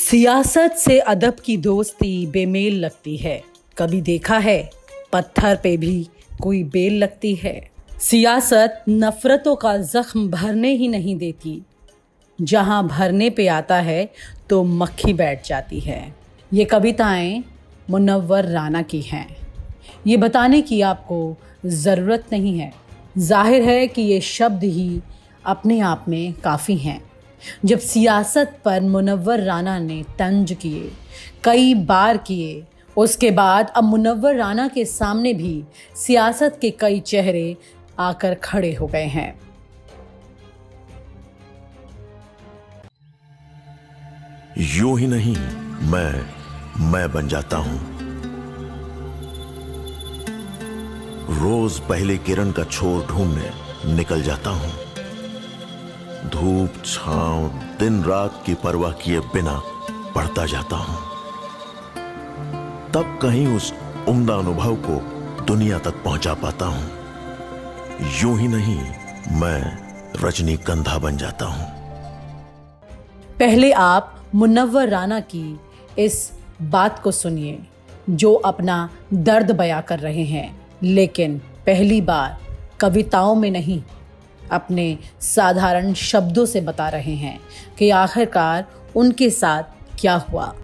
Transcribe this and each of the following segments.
सियासत से अदब की दोस्ती बेमेल लगती है। कभी देखा है पत्थर पे भी कोई बेल लगती है। सियासत नफरतों का जख्म भरने ही नहीं देती, जहां भरने पे आता है तो मक्खी बैठ जाती है। ये कविताएं मुनव्वर राना की हैं। ये बताने की आपको ज़रूरत नहीं है। जाहिर है कि ये शब्द ही अपने आप में काफ़ी हैं। जब सियासत पर मुनव्वर राना ने तंज किए, कई बार किए, उसके बाद अब मुनव्वर राना के सामने भी सियासत के कई चेहरे आकर खड़े हो गए हैं। यूं ही नहीं मैं बन जाता हूं। रोज पहले किरण का छोर ढूंढने निकल जाता हूं। धूप छांव दिन रात की परवाह किए बिना पढ़ता जाता हूं। तब कहीं उस उम्दा अनुभव को दुनिया तक पहुंचा पाता हूं। यूं ही नहीं मैं रजनीगंधा बन जाता हूं। पहले आप मुनव्वर राना की इस बात को सुनिए, जो अपना दर्द बयां कर रहे हैं, लेकिन पहली बार कविताओं में नहीं, अपने साधारण शब्दों से बता रहे हैं कि आखिरकार उनके साथ क्या हुआ।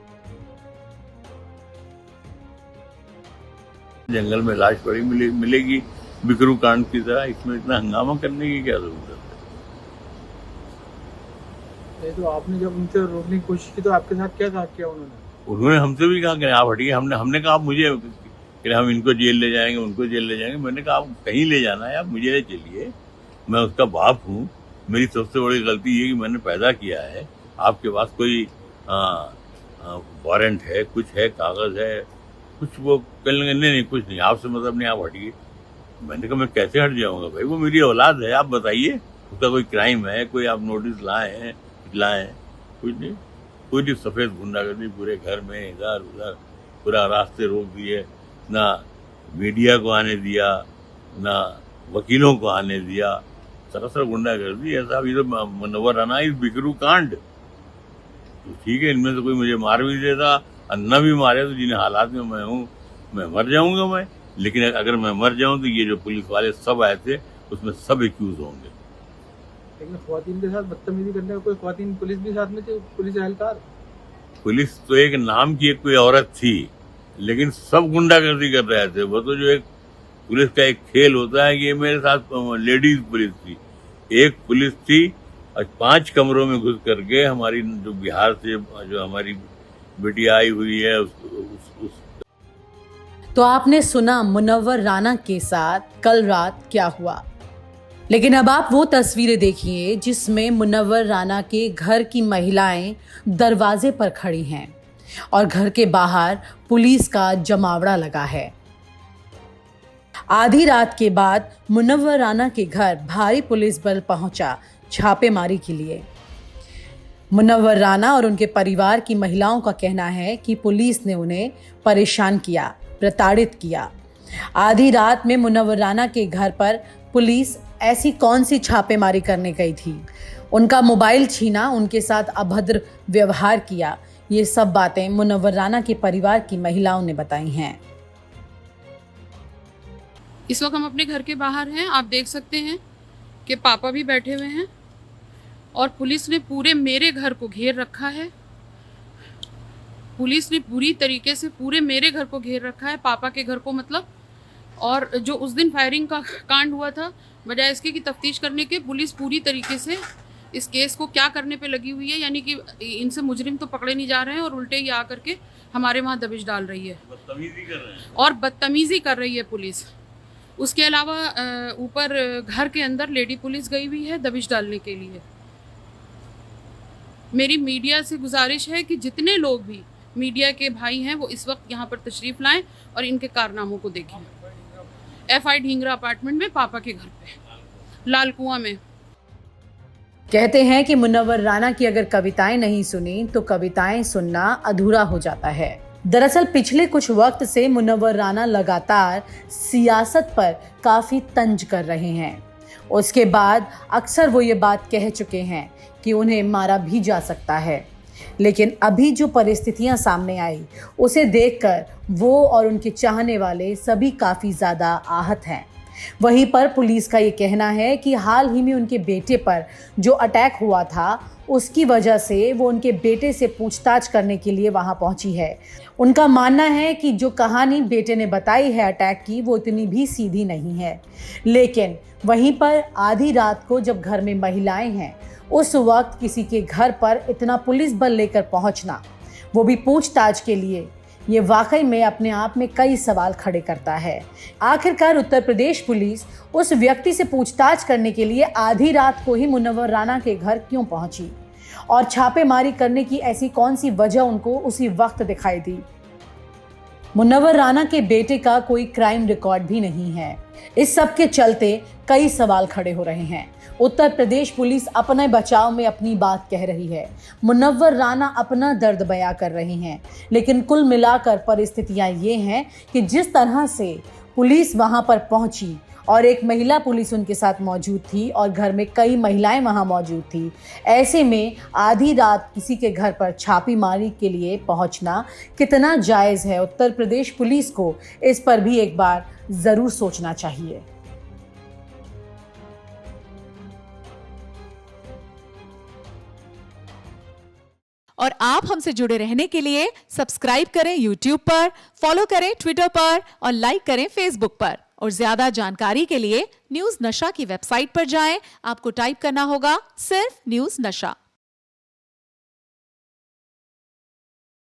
जंगल में लाश पड़ी मिलेगी बिकरू कांड की तरह। इसमें इतना हंगामा करने की क्या जरूरत है? तो आपने जब उनसे रोकने की कोशिश की तो आपके साथ क्या किया उन्होंने हमसे भी कहा कि आप हटिए। हमने कहा आप मुझे कि हम इनको जेल ले जाएंगे, उनको जेल ले जाएंगे। मैंने कहा आप कहीं ले जाना है, आप मुझे ले चलिए। मैं उसका बाप हूँ। मेरी सबसे बड़ी गलती ये कि मैंने पैदा किया है। आपके पास कोई वारंट है, कुछ है, कागज है, कुछ वो कर लेंगे? नहीं, कुछ नहीं, आपसे मतलब नहीं, आप हटिए। मैंने कहा मैं कैसे हट जाऊंगा भाई, वो मेरी औलाद है। आप बताइए उसका कोई क्राइम है, कोई आप नोटिस लाए हैं? कुछ नहीं, सफेद गुंडागर्दी पूरे घर में, इधर उधर पूरा रास्ते रोक दिए। ना मीडिया को आने दिया, ना वकीलों को आने दिया। सरासर गुंडागर्दी। ऐसा अभी तो मुनव्वर राना इस बिकरू कांड। तो ठीक है, इनमें से कोई मुझे मार भी देता और न भी मारे तो जिन हालात में मैं हूँ, मैं मर जाऊंगा मैं। लेकिन अगर मैं मर जाऊं तो ये जो पुलिस वाले सब आए थे उसमें सब एक्यूज होंगे। लेकिन ख्वातीन के साथ बदतमीजी करने का कोई ख्वातीन पुलिस भी साथ में थी, पुलिस एहलकार? पुलिस तो एक नाम की एक कोई औरत थी, लेकिन सब गुंडागर्दी कर रहे थे। वो तो जो एक पुलिस का एक खेल होता है, ये मेरे साथ लेडीज पुलिस थी। एक पुलिस थी और 5 कमरों में घुस करके हमारी जो बिहार से जो हमारी बेटी आई हुई है उस तो आपने सुना मुनव्वर राना के साथ कल रात क्या हुआ। लेकिन अब आप वो तस्वीरें देखिए जिसमें मुनव्वर राना के घर की महिलाएं दरवाजे पर खड़ी हैं और घर के बाहर पुलिस का जमावड़ा लगा है। आधी रात के बाद मुनव्वर राना के घर भारी पुलिस बल पहुंचा छापेमारी के लिए। मुनव्वर राना और उनके परिवार की महिलाओं का कहना है कि पुलिस ने उन्हें परेशान किया, प्रताड़ित किया। आधी रात में मुनव्वर राना के घर पर पुलिस ऐसी कौन सी छापेमारी करने गई थी? उनका मोबाइल छीना, उनके साथ अभद्र व्यवहार किया। ये सब बातें मुनव्वर राना के परिवार की महिलाओं ने बताई हैं। इस वक्त हम अपने घर के बाहर हैं। आप देख सकते हैं कि पापा भी बैठे हुए हैं और पुलिस ने पूरे मेरे घर को घेर रखा है। पुलिस ने पूरी तरीके से पूरे मेरे घर को घेर रखा है, पापा के घर को मतलब। और जो उस दिन फायरिंग का कांड हुआ था, बजाय इसके कि तफ्तीश करने के, पुलिस पूरी तरीके से इस केस को क्या करने पे लगी हुई है, यानी कि इनसे मुजरिम तो पकड़े नहीं जा रहे हैं और उल्टे ये आकर के हमारे वहाँ दबिश डाल रही है, बदतमीजी कर रहे हैं और बदतमीजी कर रही है पुलिस। उसके अलावा ऊपर घर के अंदर लेडी पुलिस गई हुई है दबिश डालने के लिए। मेरी मीडिया से गुजारिश है कि जितने लोग भी मीडिया के भाई हैं वो इस वक्त यहाँ पर तशरीफ लाएं और इनके कारनामों को देखें। FI ढींगरा अपार्टमेंट में, पापा के घर पे, लाल कुआं में। कहते हैं कि मुनव्वर राना की अगर कविताएं नहीं सुनी तो कविताएं सुनना अधूरा हो जाता है। दरअसल पिछले कुछ वक्त से मुनव्वर राना लगातार सियासत पर काफी तंज कर रहे हैं। उसके बाद अक्सर वो ये बात कह चुके हैं कि उन्हें मारा भी जा सकता है। लेकिन अभी जो परिस्थितियां सामने आई उसे देखकर वो और उनके चाहने वाले सभी काफ़ी ज़्यादा आहत हैं। वहीं पर पुलिस का ये कहना है कि हाल ही में उनके बेटे पर जो अटैक हुआ था उसकी वजह से वो उनके बेटे से पूछताछ करने के लिए वहां पहुंची है। उनका मानना है कि जो कहानी बेटे ने बताई है अटैक की वो इतनी भी सीधी नहीं है, लेकिन वहीं पर आधी रात को जब घर में महिलाएं हैं उस वक्त किसी के घर पर इतना पुलिस बल लेकर पहुंचना, वो भी पूछताछ के लिए, ये वाकई में अपने आप में कई सवाल खड़े करता है। आखिरकार उत्तर प्रदेश पुलिस उस व्यक्ति से पूछताछ करने के लिए आधी रात को ही मुनव्वर राणा के घर क्यों पहुंची और छापेमारी करने की ऐसी कौन सी वजह उनको उसी वक्त दिखाई दी। मुनव्वर राणा के बेटे का कोई क्राइम रिकॉर्ड भी नहीं है। इस सब के चलते कई सवाल खड़े हो रहे हैं। उत्तर प्रदेश पुलिस अपने बचाव में अपनी बात कह रही है, मुनव्वर राणा अपना दर्द बयां कर रही हैं, लेकिन कुल मिलाकर परिस्थितियां ये हैं कि जिस तरह से पुलिस वहां पर पहुंची और एक महिला पुलिस उनके साथ मौजूद थी और घर में कई महिलाएं वहां मौजूद थी, ऐसे में आधी रात किसी के घर पर छापेमारी के लिए पहुंचना कितना जायज़ है। उत्तर प्रदेश पुलिस को इस पर भी एक बार ज़रूर सोचना चाहिए। और आप हमसे जुड़े रहने के लिए सब्सक्राइब करें YouTube पर, फॉलो करें Twitter पर और लाइक करें Facebook पर। और ज्यादा जानकारी के लिए न्यूज़ नशा की वेबसाइट पर जाएं। आपको टाइप करना होगा सिर्फ न्यूज़ नशा।